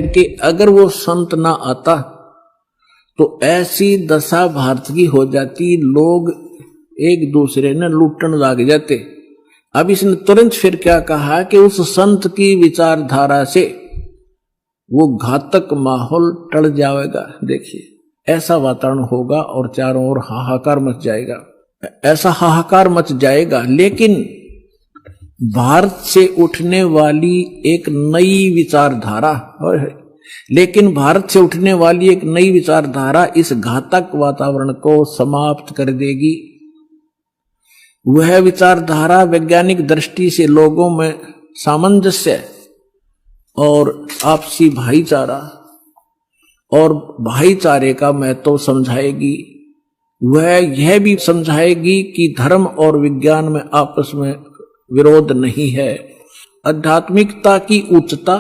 कि अगर वो संत ना आता तो ऐसी दशा भारत की हो जाती, लोग एक दूसरे ने लूटने लग जाते। अब इसने तुरंत फिर क्या कहा कि उस संत की विचारधारा से वो घातक माहौल टल जाएगा। देखिए ऐसा वातावरण होगा और चारों ओर हाहाकार मच जाएगा, ऐसा हाहाकार मच जाएगा। लेकिन भारत से उठने वाली एक नई विचारधारा, लेकिन भारत से उठने वाली एक नई विचारधारा इस घातक वातावरण को समाप्त कर देगी। वह विचारधारा वैज्ञानिक दृष्टि से लोगों में सामंजस्य और आपसी भाईचारा और भाईचारे का महत्व समझाएगी। वह यह भी समझाएगी कि धर्म और विज्ञान में आपस में विरोध नहीं है। आध्यात्मिकता की उच्चता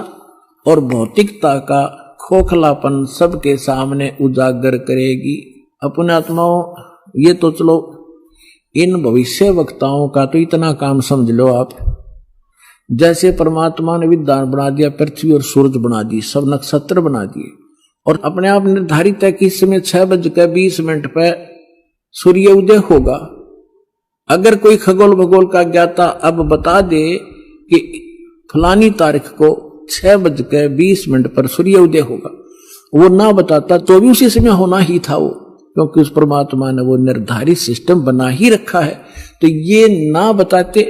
और भौतिकता का खोखलापन सबके सामने उजागर करेगी। अपने आत्माओं, ये तो चलो इन भविष्य वक्ताओं का तो इतना काम समझ लो आप, जैसे परमात्मा ने विद्वान बना दिया, पृथ्वी और सूरज बना दी, सब नक्षत्र बना दिए और अपने आप निर्धारित है कि इस समय 6:20 पर सूर्य उदय होगा। अगर कोई खगोल भगोल का ज्ञाता अब बता दे कि फलानी तारीख को 6:20 पर सूर्य उदय होगा, वो ना बताता तो भी उसी समय होना ही था वो, क्योंकि उस परमात्मा ने वो निर्धारित सिस्टम बना ही रखा है। तो ये ना बताते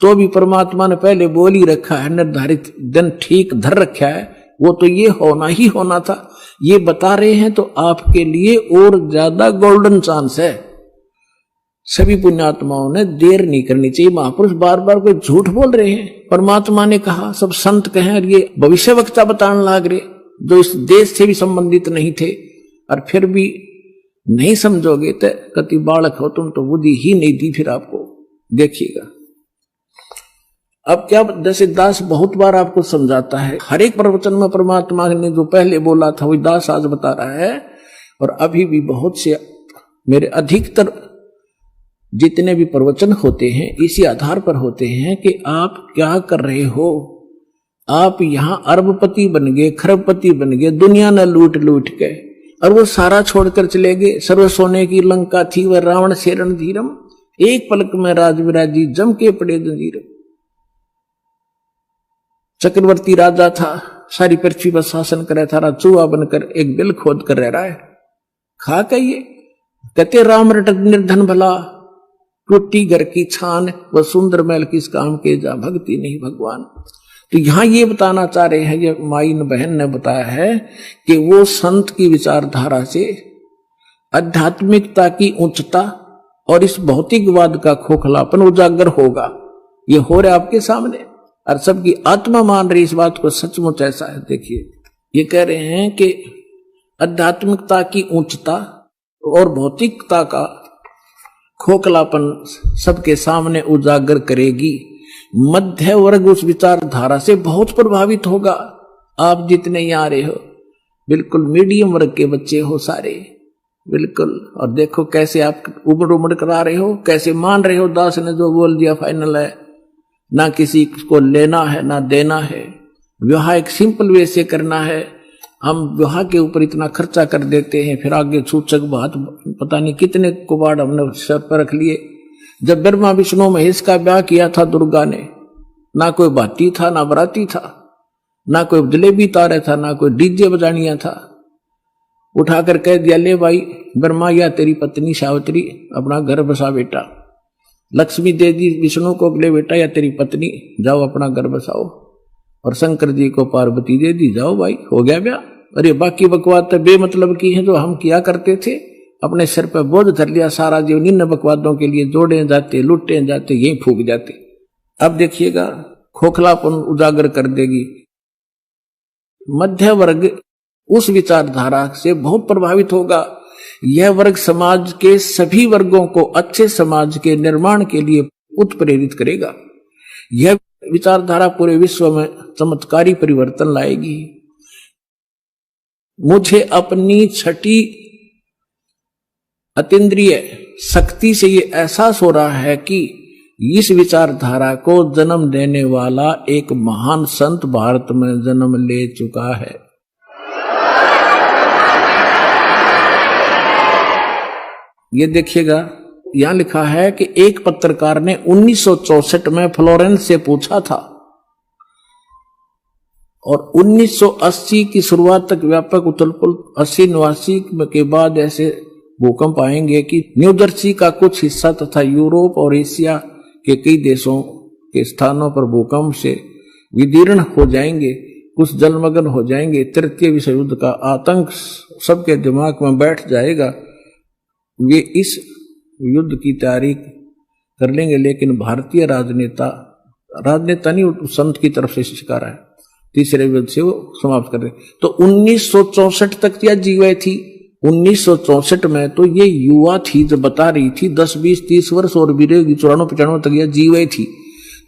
तो भी परमात्मा ने पहले बोल ही रखा है, निर्धारित दिन ठीक धर रखा है, वो तो ये होना ही होना था। ये बता रहे हैं तो आपके लिए और ज्यादा गोल्डन चांस है। सभी पुण्यात्माओं ने देर नहीं करनी चाहिए। महापुरुष बार बार कोई झूठ बोल रहे हैं, परमात्मा ने कहा, सब संत कहें, और ये भविष्य वक्ता बताने लग रहे जो इस देश से भी संबंधित नहीं थे, और फिर भी नहीं समझोगे तो कति बालक हो तुम, तो बुद्धि ही नहीं दी फिर आपको। देखिएगा अब क्या, जैसे दास बहुत बार आपको समझाता है, हर एक प्रवचन में परमात्मा ने जो पहले बोला था वही दास आज बता रहा है। और अभी भी बहुत से मेरे अधिकतर जितने भी प्रवचन होते हैं इसी आधार पर होते हैं कि आप क्या कर रहे हो। आप यहां अरबपति बन गए, खरबपति बन गए, दुनिया न लूट लूट के, और वो सारा छोड़कर चले गए। सर्व सोने की लंका थी वह रावण से रणधीरम, एक पलक में राज विराजी जम के पड़े जंजीर। चक्रवर्ती राजा था, सारी पृथ्वी पर शासन करे था, चूहा बनकर एक बिल खोद कर रह रहा है। खा कहिए कहते राम रटक निर्धन भला, टूटी घर की छान व सुंदर महल किस काम के, जा भक्ति नहीं भगवान। तो यहां ये बताना चाह रहे हैं, ये माइन बहन ने बताया है कि वो संत की विचारधारा से आध्यात्मिकता की उच्चता और इस भौतिकवाद का खोखलापन उजागर होगा। ये हो रहा है आपके सामने और सबकी आत्मा मान रही इस बात को, सचमुच ऐसा है। देखिए ये कह रहे हैं कि आध्यात्मिकता की उच्चता और भौतिकता का खोखलापन सबके सामने उजागर करेगी। मध्य वर्ग उस विचारधारा से बहुत प्रभावित होगा। आप जितने यहाँ आ रहे हो बिल्कुल मीडियम वर्ग के बच्चे हो सारे, बिल्कुल। और देखो कैसे आप उमड़ उमड़ कर आ रहे हो, कैसे मान रहे हो दास ने जो बोल दिया फाइनल है, ना किसी को लेना है ना देना है। विवाह एक सिंपल वे से करना है। हम विवाह के ऊपर इतना खर्चा कर देते हैं, फिर आगे सूचक बात पता नहीं कितने कुबाड़ हमने सर पर रख लिए। जब ब्रह्मा विष्णु महेश का ब्याह किया था दुर्गा ने, ना कोई भाती था ना बराती था, ना कोई जलेबी तारे था, ना कोई डीजे बजानिया था। उठाकर कह दिया ले भाई ब्रह्मा या तेरी पत्नी सावित्री अपना घर बसा बेटा, लक्ष्मी दे दी विष्णु को ले बेटा या तेरी पत्नी जाओ अपना घर बसाओ, और शंकर जी को पार्वती दे दी जाओ भाई हो गया ब्याह। अरे बाकी बकवाद तो बेमतलब की है जो हम किया करते थे, अपने सिर पर बोझ धर लिया सारा जीवन इन बकवादों के लिए, जोड़े जाते लुटे जाते यही फूक जाते। अब देखिएगा खोखलापन उजागर कर देगी। मध्य वर्ग उस विचारधारा से बहुत प्रभावित होगा। यह वर्ग समाज के सभी वर्गों को अच्छे समाज के निर्माण के लिए उत्प्रेरित करेगा। यह विचारधारा पूरे विश्व में चमत्कारी परिवर्तन लाएगी। मुझे अपनी छठी अतीन्द्रिय शक्ति से ये एहसास हो रहा है कि इस विचारधारा को जन्म देने वाला एक महान संत भारत में जन्म ले चुका है। ये देखिएगा, यहां लिखा है कि एक पत्रकार ने 1964 में फ्लोरेंस से पूछा था और 1980 की शुरुआत तक व्यापक उथल-पुथल 80-89 के बाद ऐसे भूकंप आएंगे कि न्यू जर्सी का कुछ हिस्सा तथा यूरोप और एशिया के कई देशों के स्थानों पर भूकंप से विदीर्ण हो जाएंगे, कुछ जलमग्न हो जाएंगे। तृतीय विश्व युद्ध का आतंक सबके दिमाग में बैठ जाएगा। वे इस युद्ध की तैयारी कर लेंगे, लेकिन भारतीय राजनेता नहीं, संत की तरफ से शिकार है, तीसरे युद्ध से वो समाप्त कर रहे। तो 1964 तक यह जीवे थी। 1964 में तो ये युवा थी जो बता रही थी, 10, 20, 30 वर्ष और भी रहेगी, 94-95 तक यह जीवे थी।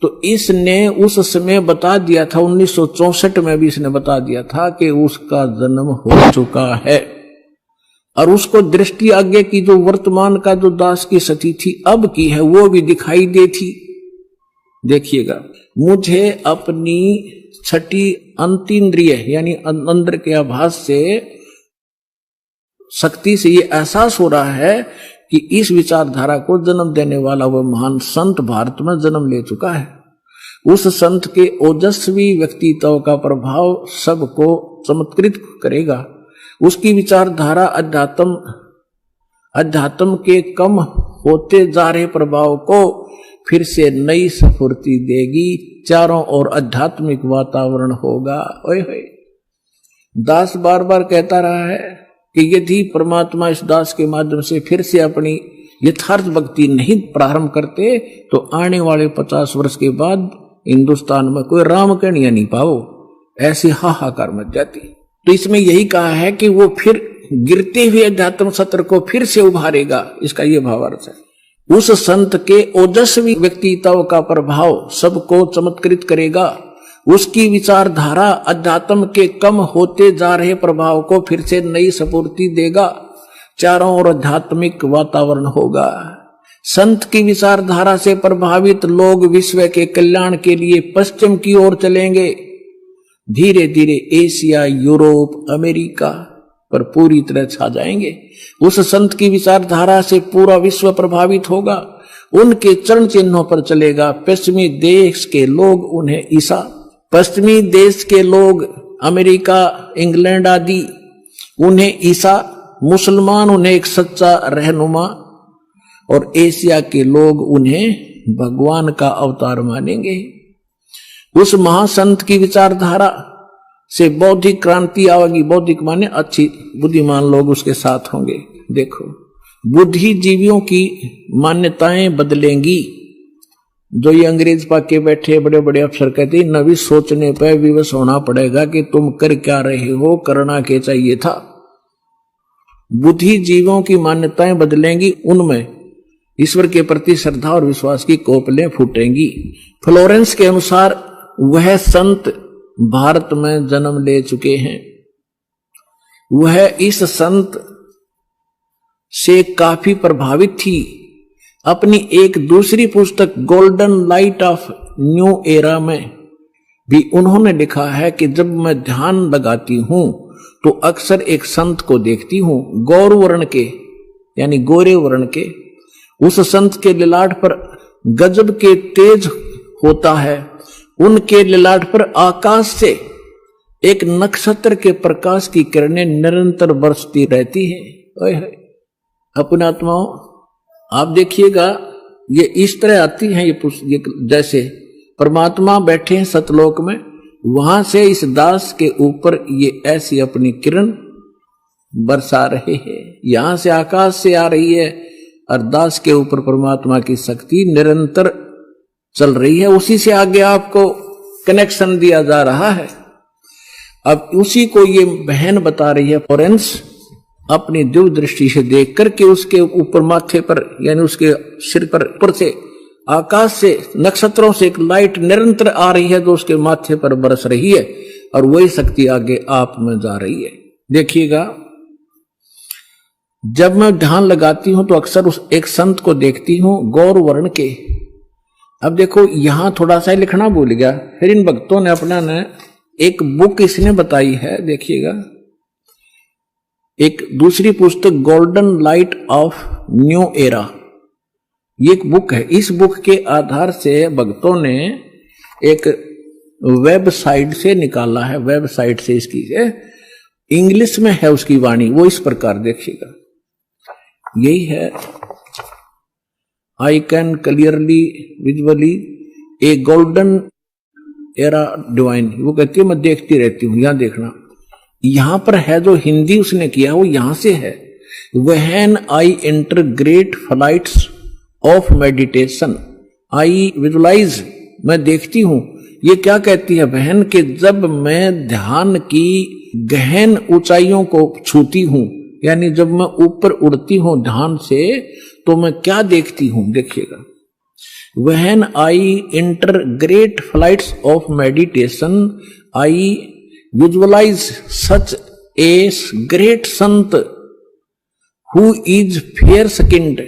तो इसने उस समय बता दिया था, 1964 में भी इसने बता दिया था कि उसका जन्म हो चुका है। और उसको दृष्टि आगे की जो वर्तमान का जो दास की सती थी अब की है वो भी दिखाई देती। देखिएगा, मुझे अपनी छठी अंतीन्द्रिय यानी अंदर के आभास से, शक्ति से ये एहसास हो रहा है कि इस विचारधारा को जन्म देने वाला वह महान संत भारत में जन्म ले चुका है। उस संत के ओजस्वी व्यक्तित्व का प्रभाव सबको चमत्कृत करेगा। उसकी विचारधारा अध्यात्म के कम होते जा रहे प्रभाव को फिर से नई स्फूर्ति देगी। चारों ओर आध्यात्मिक वातावरण होगा। ओए होए, दास बार बार कहता रहा है कि यदि परमात्मा इस दास के माध्यम से फिर से अपनी यथार्थ भक्ति नहीं प्रारंभ करते तो आने वाले 50 वर्ष के बाद हिंदुस्तान में कोई राम कहानियां नहीं पाओ, ऐसी हाहाकार मच जाती। तो इसमें यही कहा है कि वो फिर गिरते हुए अध्यात्म सत्र को फिर से उभारेगा, इसका ये भावार्थ है। उस संत के ओजस्वी व्यक्तित्व का प्रभाव सबको चमत्कृत करेगा। उसकी विचारधारा अध्यात्म के कम होते जा रहे प्रभाव को फिर से नई स्फूर्ति देगा। चारों ओर आध्यात्मिक वातावरण होगा। संत की विचारधारा से प्रभावित लोग विश्व के कल्याण के लिए पश्चिम की ओर चलेंगे। धीरे धीरे एशिया, यूरोप, अमेरिका पर पूरी तरह छा जाएंगे। उस संत की विचारधारा से पूरा विश्व प्रभावित होगा। उनके चरण चिन्हों पर चलेगा। पश्चिमी देश के लोग उन्हें ईसा, पश्चिमी देश के लोग अमेरिका, इंग्लैंड आदि उन्हें ईसा, मुसलमान उन्हें एक सच्चा रहनुमा और एशिया के लोग उन्हें भगवान का अवतार मानेंगे। उस महासंत की विचारधारा से बौद्धिक क्रांति आएगी। बौद्धिक माने अच्छी, बुद्धिमान लोग उसके साथ होंगे। देखो, बुद्धिजीवियों की मान्यताएं बदलेंगी। जो ये अंग्रेज पाके बैठे बड़े बड़े अफसर कहते हैं, नवी सोचने पर विवश होना पड़ेगा कि तुम कर क्या रहे हो, करना क्या चाहिए था। बुद्धिजीवियों की मान्यताएं बदलेंगी, उनमें ईश्वर के प्रति श्रद्धा और विश्वास की कोपलें फूटेंगी। फ्लोरेंस के अनुसार वह संत भारत में जन्म ले चुके हैं। वह इस संत से काफी प्रभावित थी। अपनी एक दूसरी पुस्तक golden light of new era में भी उन्होंने लिखा है कि जब मैं ध्यान लगाती हूं तो अक्सर एक संत को देखती हूं, गौर वर्ण के यानी गोरे वर्ण के। उस संत के ललाट पर गजब के तेज होता है। उनके ललाट पर आकाश से एक नक्षत्र के प्रकाश की किरणें निरंतर बरसती रहती हैं। अपने आत्माओं, आप देखिएगा, ये इस तरह आती हैं ये जैसे परमात्मा बैठे हैं सतलोक में, वहां से इस दास के ऊपर ये ऐसी अपनी किरण बरसा रहे हैं। यहां से आकाश से आ रही है और दास के ऊपर परमात्मा की शक्ति निरंतर चल रही है। उसी से आगे आपको कनेक्शन दिया जा रहा है। अब उसी को ये बहन बता रही है फ्लोरेंस, अपनी दिव्य दृष्टि से देख करके उसके ऊपर माथे पर यानी उसके सिर पर ऊपर से आकाश से नक्षत्रों से एक लाइट निरंतर आ रही है जो उसके माथे पर बरस रही है और वही शक्ति आगे आप में जा रही है। देखिएगा, जब मैं ध्यान लगाती हूं तो अक्सर उस एक संत को देखती हूं, गौर वर्ण के, अब देखो यहां थोड़ा सा लिखना भूल गया, फिर इन भक्तों ने अपना ने एक बुक इसने बताई है, देखिएगा, एक दूसरी पुस्तक golden light of new era, ये एक बुक है। इस बुक के आधार से भक्तों ने एक वेबसाइट से निकाला है, वेबसाइट से इसकी इंग्लिश में है उसकी वाणी, वो इस प्रकार देखिएगा, यही है, I can clearly visually A golden era divine, वो कहती है मैं देखती रहती हूं, यहां देखना, यहां पर है जो हिंदी उसने किया वो यहां से है, when I enter great flights of meditation I visualise, मैं देखती हूं, ये क्या कहती है बहन कि जब मैं ध्यान की गहन ऊंचाइयों को छूती हूं, यानी जब मैं ऊपर उड़ती हूं ध्यान से, तो मैं क्या देखती हूं, देखिएगा, when I enter great flights of meditation I visualise such a great sant who is fair skinned,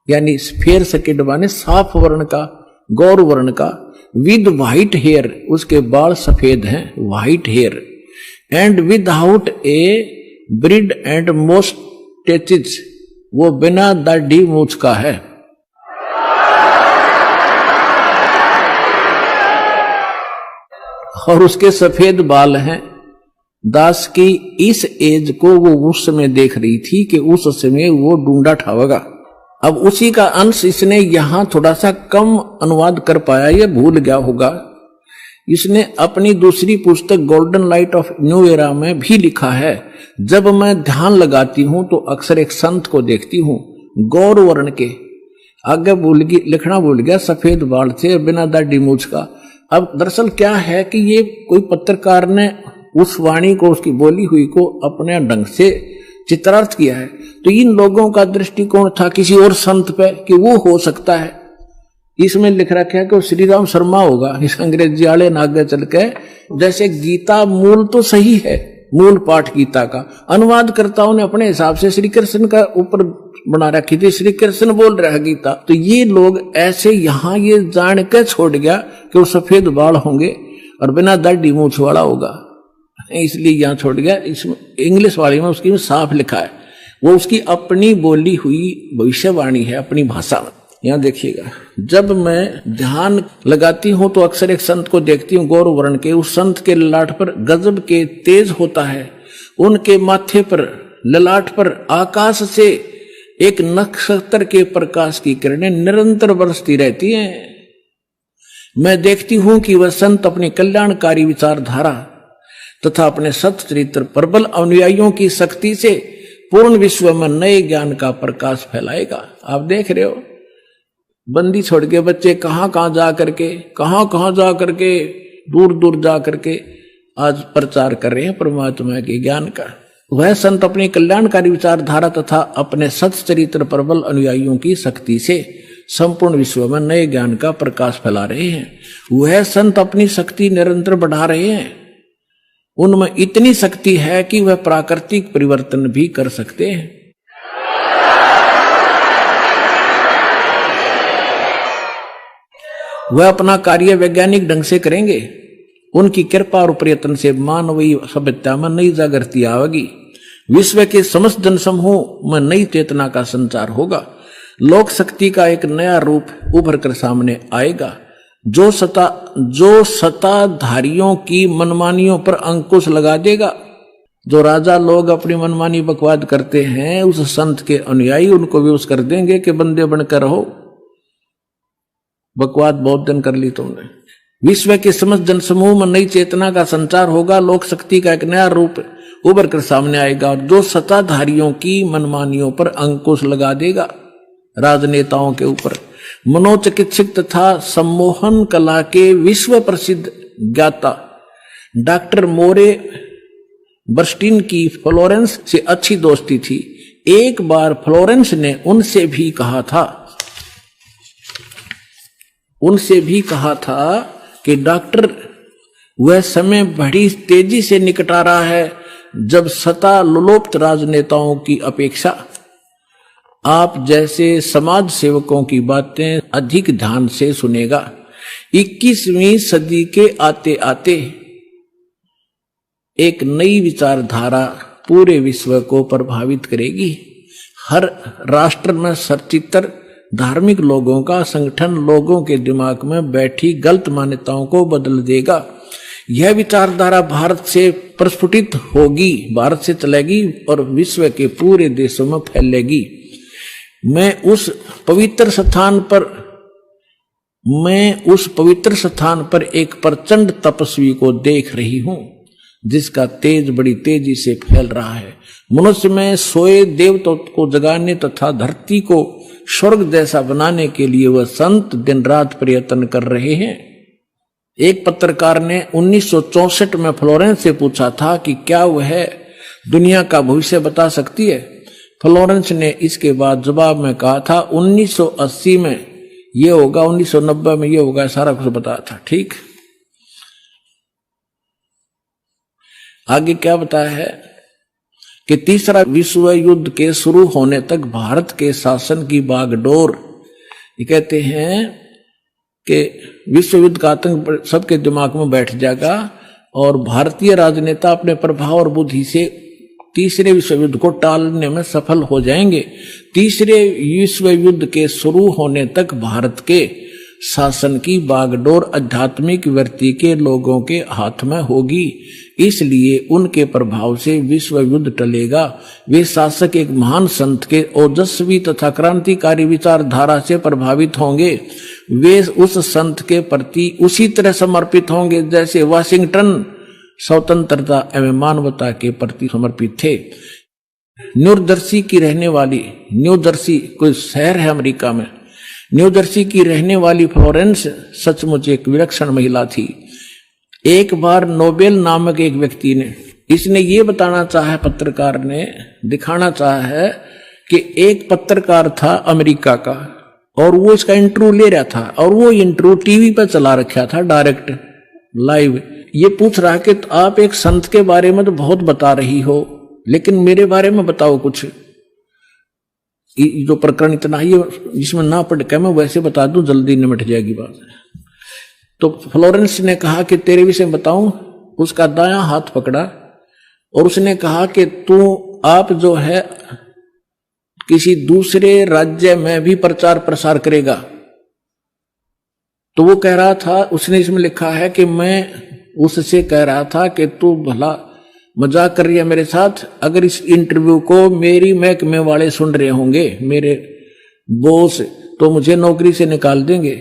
यानी फेयर स्किन्ड माने साफ वर्ण का, गौर वर्ण का, विद व्हाइट हेयर, उसके बाल सफेद हैं, white hair, and without a beard and moustaches, वो बिना दाढ़ी मूछ का है। और उसके सफेद बाल हैं। दास की इस एज को वो उस समय देख रही थी कि उस समय वो ढूंढा ठावेगा। अब उसी का अंश इसने यहां थोड़ा सा कम अनुवाद कर पाया, ये भूल गया होगा। इसने अपनी दूसरी पुस्तक golden light of new era में भी लिखा है, जब मैं ध्यान लगाती हूं तो अक्सर एक संत को देखती हूं, गौर वर्ण के, आगे लिखना भूल गया, सफेद बाल थे, बिना दाढ़ी मूछ का। अब दरअसल क्या है कि ये कोई पत्रकार ने उस वाणी को, उसकी बोली हुई को अपने ढंग से चित्रार्थ किया है, तो इन लोगों का दृष्टिकोण था किसी और संत पे कि वो हो सकता है। इसमें लिख रखा है कि वो श्री राम शर्मा होगा, इस अंग्रेजी वाले ने आगे चल के, जैसे गीता मूल तो सही है, मूल पाठ गीता का अनुवादकर्ताओं ने अपने हिसाब से श्री कृष्ण का ऊपर बना रखी थी, श्री कृष्ण बोल रहा है गीता, तो ये लोग ऐसे यहां ये जान के छोड़ गया कि वो सफेद बाल होंगे और बिना दाढ़ी मूछ वाला होगा, इसलिए यहां छोड़ गया। इसमें इंग्लिश वाली में उसकी साफ लिखा है, वो उसकी अपनी बोली हुई भविष्यवाणी है, अपनी भाषा में। यहां देखिएगा, जब मैं ध्यान लगाती हूं तो अक्सर एक संत को देखती हूं, गौर वर्ण के, उस संत के ललाट पर गजब के तेज होता है, उनके माथे पर ललाट पर आकाश से एक नक्षत्र के प्रकाश की किरणें निरंतर बरसती रहती हैं। मैं देखती हूं कि वह संत अपनी कल्याणकारी विचारधारा तथा अपने सत चरित्र प्रबल अनुयायियों की शक्ति से पूर्ण विश्व में नए ज्ञान का प्रकाश फैलाएगा। आप देख रहे हो, बंदी छोड़ के बच्चे कहां कहां जा करके दूर दूर जा करके आज प्रचार कर रहे हैं परमात्मा के ज्ञान का। वह संत अपनी कल्याणकारी विचारधारा तथा अपने सत चरित्र प्रबल अनुयायियों की शक्ति से संपूर्ण विश्व में नए ज्ञान का प्रकाश फैला रहे हैं। वह संत अपनी शक्ति निरंतर बढ़ा रहे हैं, उनमें इतनी शक्ति है कि वह प्राकृतिक परिवर्तन भी कर सकते हैं। वह अपना कार्य वैज्ञानिक ढंग से करेंगे, उनकी कृपा और प्रयत्न से मानवीय सभ्यता में नई जागृति आएगी, विश्व के समस्त जनसमूह में नई चेतना का संचार होगा, लोक शक्ति का एक नया रूप उभर कर सामने आएगा, जो सत्ताधारियों की मनमानियों पर अंकुश लगा देगा। जो राजा लोग अपनी मनमानी बकवाद करते हैं, उस संत के अनुयायी उनको विवश कर देंगे कि बंदे बनकर रहो, बकवाद बहुत दिन कर ली तुमने। विश्व के समस्त जनसमूह में नई चेतना का संचार होगा, लोक शक्ति का एक नया रूप उभर कर सामने आएगा, और जो सत्ताधारियों की मनमानियों पर अंकुश लगा देगा, राजनेताओं के ऊपर। मनोचिकित्सक तथा सम्मोहन कला के विश्व प्रसिद्ध ज्ञाता डॉक्टर मोरे बर्स्टीन की फ्लोरेंस से अच्छी दोस्ती थी। एक बार फ्लोरेंस ने उनसे भी कहा था कि डॉक्टर, वह समय बड़ी तेजी से निकट आ रहा है जब सत्ता लोलुप्त राजनेताओं की अपेक्षा आप जैसे समाज सेवकों की बातें अधिक ध्यान से सुनेगा। 21वीं सदी के आते आते एक नई विचारधारा पूरे विश्व को प्रभावित करेगी। हर राष्ट्र में सचित्र धार्मिक लोगों का संगठन लोगों के दिमाग में बैठी गलत मान्यताओं को बदल देगा। यह विचारधारा भारत से प्रस्फुटित होगी, भारत से चलेगी और विश्व के पूरे देशों में फैलेगी। मैं उस पवित्र स्थान पर एक प्रचंड तपस्वी को देख रही हूं, जिसका तेज बड़ी तेजी से फैल रहा है। मनुष्य में सोए देवताओं को जगाने तथा धरती को स्वर्ग जैसा बनाने के लिए वह संत दिन रात प्रयत्न कर रहे हैं। एक पत्रकार ने 1964 में फ्लोरेंस से पूछा था कि क्या वह दुनिया का भविष्य बता सकती है। फ्लोरेंस ने इसके बाद जवाब में कहा था 1980 में ये होगा, 1990 में ये होगा, सारा कुछ बताया था। ठीक, आगे क्या बताया है कि तीसरा विश्व युद्ध के शुरू होने तक भारत के शासन की बागडोर, ये कहते हैं कि विश्व युद्ध का आतंक सबके दिमाग में बैठ जाएगा और भारतीय राजनेता अपने प्रभाव और बुद्धि से तीसरे विश्व युद्ध को टालने में सफल हो जाएंगे। तीसरे विश्व युद्ध के शुरू होने तक भारत के शासन की बागडोर आध्यात्मिक वृत्ति के लोगों के हाथ में होगी, इसलिए उनके प्रभाव से विश्व युद्ध टलेगा। वे शासक एक महान संत के ओजस्वी तथा क्रांतिकारी विचारधारा से प्रभावित होंगे। वे उस संत के प्रति उसी तरह समर्पित होंगे जैसे वाशिंगटन स्वतंत्रता एवं मानवता के प्रति समर्पित थे। न्यूजर्सी की रहने वाली, न्यूजर्सी कोई शहर है अमेरिका में, न्यूजर्सी की रहने वाली फ्लोरेंस सचमुच एक विलक्षण महिला थी। एक बार नोबेल नामक एक व्यक्ति ने, इसने ये बताना चाहा, पत्रकार ने दिखाना चाहा है कि एक पत्रकार था अमेरिका का और वो इसका इंटरव्यू ले रहा था और वो इंटरव्यू टीवी पर चला रखा था डायरेक्ट लाइव। ये पूछ रहा कि तो आप एक संत के बारे में तो बहुत बता रही हो, लेकिन मेरे बारे में बताओ कुछ। जो प्रकरण इतना ही जिसमें ना पढ़ के मैं वैसे बता दूं, जल्दी निमट जाएगी बात। तो फ्लोरेंस ने कहा कि तेरे विषय में बताऊं। उसका दायां हाथ पकड़ा और उसने कहा कि आप जो है किसी दूसरे राज्य में भी प्रचार प्रसार करेगा। तो वो कह रहा था, उसने इसमें लिखा है कि मैं उससे कह रहा था कि तू भला मजाक कर रही है मेरे साथ। अगर इस इंटरव्यू को मेरी महकमे वाले सुन रहे होंगे, मेरे बॉस, तो मुझे नौकरी से निकाल देंगे।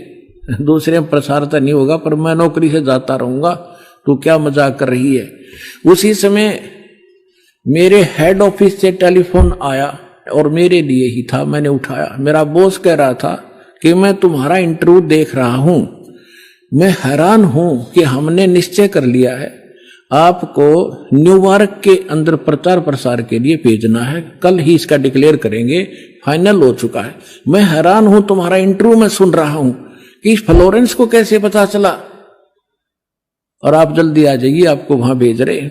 दूसरे में प्रसार तो नहीं होगा पर मैं नौकरी से जाता रहूंगा। तू क्या मजाक कर रही है। उसी समय मेरे हेड ऑफिस से टेलीफोन आया और मेरे लिए ही था, मैंने उठाया। मेरा बॉस कह रहा था कि मैं तुम्हारा इंटरव्यू देख रहा हूं, मैं हैरान हूं कि हमने निश्चय कर लिया है आपको न्यूयॉर्क के अंदर प्रचार प्रसार के लिए भेजना है। कल ही इसका डिक्लेयर करेंगे, फाइनल हो चुका है। मैं हैरान हूं, तुम्हारा इंटरव्यू मैं सुन रहा हूं कि फ्लोरेंस को कैसे पता चला और आप जल्दी आ जाइए, आपको वहां भेज रहे।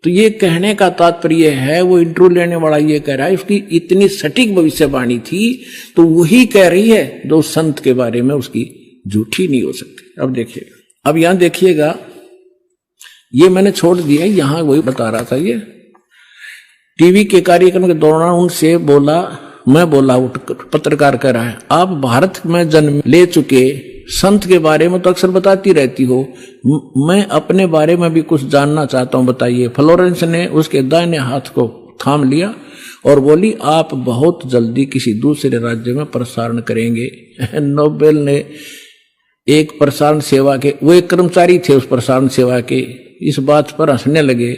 तो ये कहने का तात्पर्य है, वो इंटरव्यू लेने वाला ये कह रहा है उसकी इतनी सटीक भविष्यवाणी थी तो वही कह रही है जो संत के बारे में उसकी झूठी नहीं हो सकती। अब देखिएगा, अब यहां देखिएगा, ये मैंने छोड़ दिया, यहां वही बता रहा था। ये टीवी के कार्यक्रम के दौरान उनसे बोला, मैं बोला, पत्रकार कह रहा है, आप भारत में जन्म ले चुके संत के बारे में तो अक्सर बताती रहती हो, मैं अपने बारे में भी कुछ जानना चाहता हूं, बताइए। फ्लोरेंस ने उसके दाहिने हाथ को थाम लिया और बोली, आप बहुत जल्दी किसी दूसरे राज्य में प्रसारण करेंगे। नोबेल ने एक प्रसारण सेवा के, वो एक कर्मचारी थे उस प्रसारण सेवा के, इस बात पर हंसने लगे।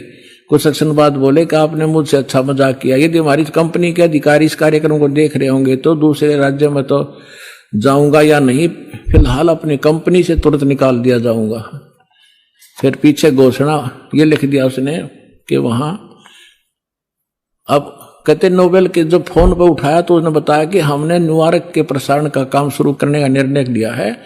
कुछ सेक्शन बाद बोले कि आपने मुझसे अच्छा मजाक किया। यदि हमारी कंपनी के अधिकारी इस कार्यक्रम को देख रहे होंगे तो दूसरे राज्य में तो जाऊंगा या नहीं, फिलहाल अपनी कंपनी से तुरंत निकाल दिया जाऊंगा। फिर पीछे घोषणा ये लिख दिया उसने कि वहां, अब कहते नोबेल के जब फोन पर उठाया तो उसने बताया कि हमने न्यूयॉर्क के प्रसारण का काम शुरू करने का निर्णय लिया है,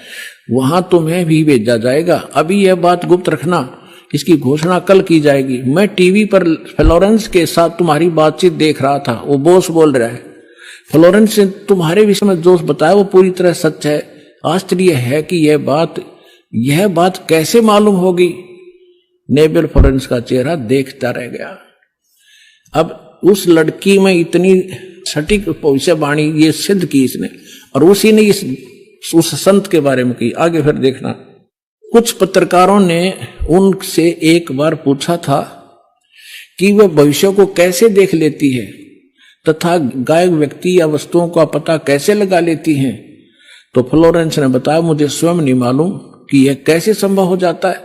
वहां तुम्हें भी भेजा जाएगा। अभी यह बात गुप्त रखना, इसकी घोषणा कल की जाएगी। मैं टीवी पर फ्लोरेंस के साथ तुम्हारी बातचीत देख रहा था, वो बॉस बोल रहा है। फ्लोरेंस ने तुम्हारे विषय में जो बताया वो पूरी तरह सच है। आश्चर्य है कि यह बात कैसे मालूम होगी। नेबल फ्लोरेंस का चेहरा देखता रह गया। अब उस लड़की में इतनी सटीक भविष्यवाणी ये सिद्ध की इसने, और उसी ने उस संत के बारे में की। आगे फिर देखना, कुछ पत्रकारों ने उनसे एक बार पूछा था कि वह भविष्य को कैसे देख लेती है तथा गायब व्यक्ति या वस्तुओं का पता कैसे लगा लेती हैं। तो फ्लोरेंस ने बताया, मुझे स्वयं नहीं मालूम कि यह कैसे संभव हो जाता है।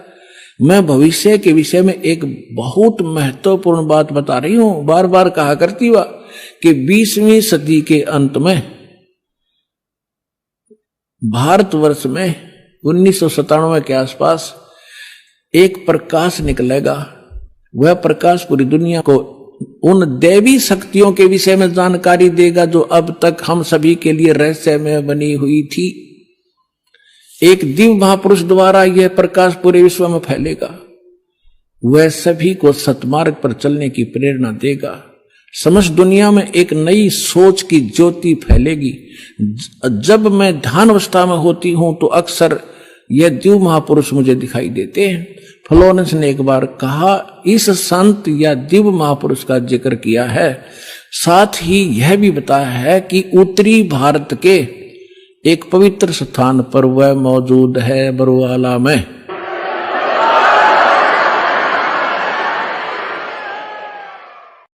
मैं भविष्य के विषय में एक बहुत महत्वपूर्ण बात बता रही हूं। बार बार कहा करती हुआ कि 20वीं सदी के अंत में भारतवर्ष में 1997 के आसपास एक प्रकाश निकलेगा। वह प्रकाश पूरी दुनिया को उन दैवी शक्तियों के विषय में जानकारी देगा जो अब तक हम सभी के लिए रहस्यमय बनी हुई थी। एक दिव्य महापुरुष द्वारा यह प्रकाश पूरे विश्व में फैलेगा। वह सभी को सतमार्ग पर चलने की प्रेरणा देगा। समस्त दुनिया में एक नई सोच की ज्योति फैलेगी। जब मैं ध्यान अवस्था में होती हूं तो अक्सर यह दिव्य महापुरुष मुझे दिखाई देते हैं। फ्लोरेंस ने एक बार कहा, इस संत या दिव्य महापुरुष का जिक्र किया है, साथ ही यह भी बताया है कि उत्तरी भारत के एक पवित्र स्थान पर वह मौजूद है, बरुआला में।